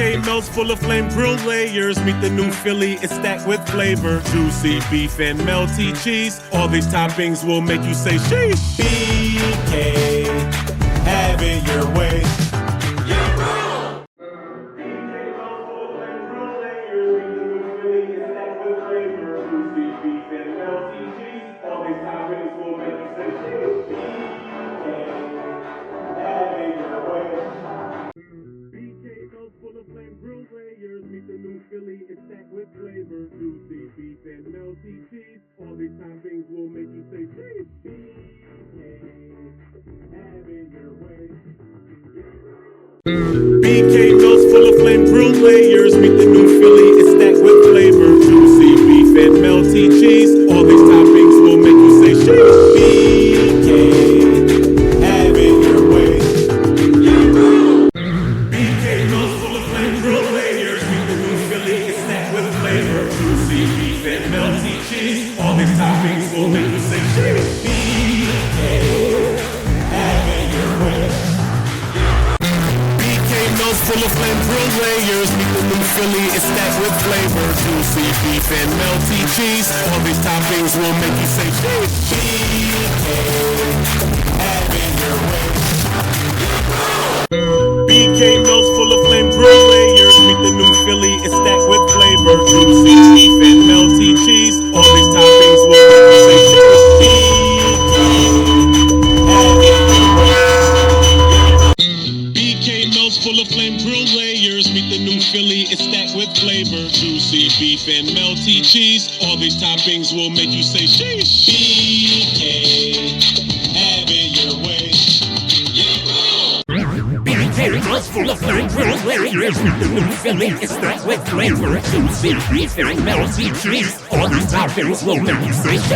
BK melts full of flame grilled layers. Meet the new Philly, it's stacked with flavor. Juicy beef and melty cheese. All these toppings will make you say sheesh. BK, have it your way. Full of flame grilled layers, meet the new Philly, it's stacked with flavor. Juicy beef and melty cheese. All these toppings will make you say cheese. Have it your way. BK melts full of flame grilled layers, meet the new Philly, it's stacked with flavor. Juicy beef and melty cheese. All these toppings will make you say cheese. BK, have it your way. Juicy beef and melty cheese. All these toppings will make you say cheese. BK, have it your way. BK melts full of flame grilled layers. Meet the new Philly, it's stacked with flavor. Juicy beef and melty cheese. All these toppings will make you say cheese. BK, have it your way. BK melts full of flame grilled layers. Meet the new Philly, it's stacked with flavor. Juicy beef and melty cheese. All these toppings will make you say cheese. BK, have it your way. BK melts full of flame grilled layers. Meet the new Philly, it's stacked with flavor. Juicy beef and melty cheese. All these toppings will make you say cheese. BK, have it your way. It's full of flame grilled layers. The new Philly is stacked with flavor. Juicy beef and melty cheese. All these toppings will make you say cheese.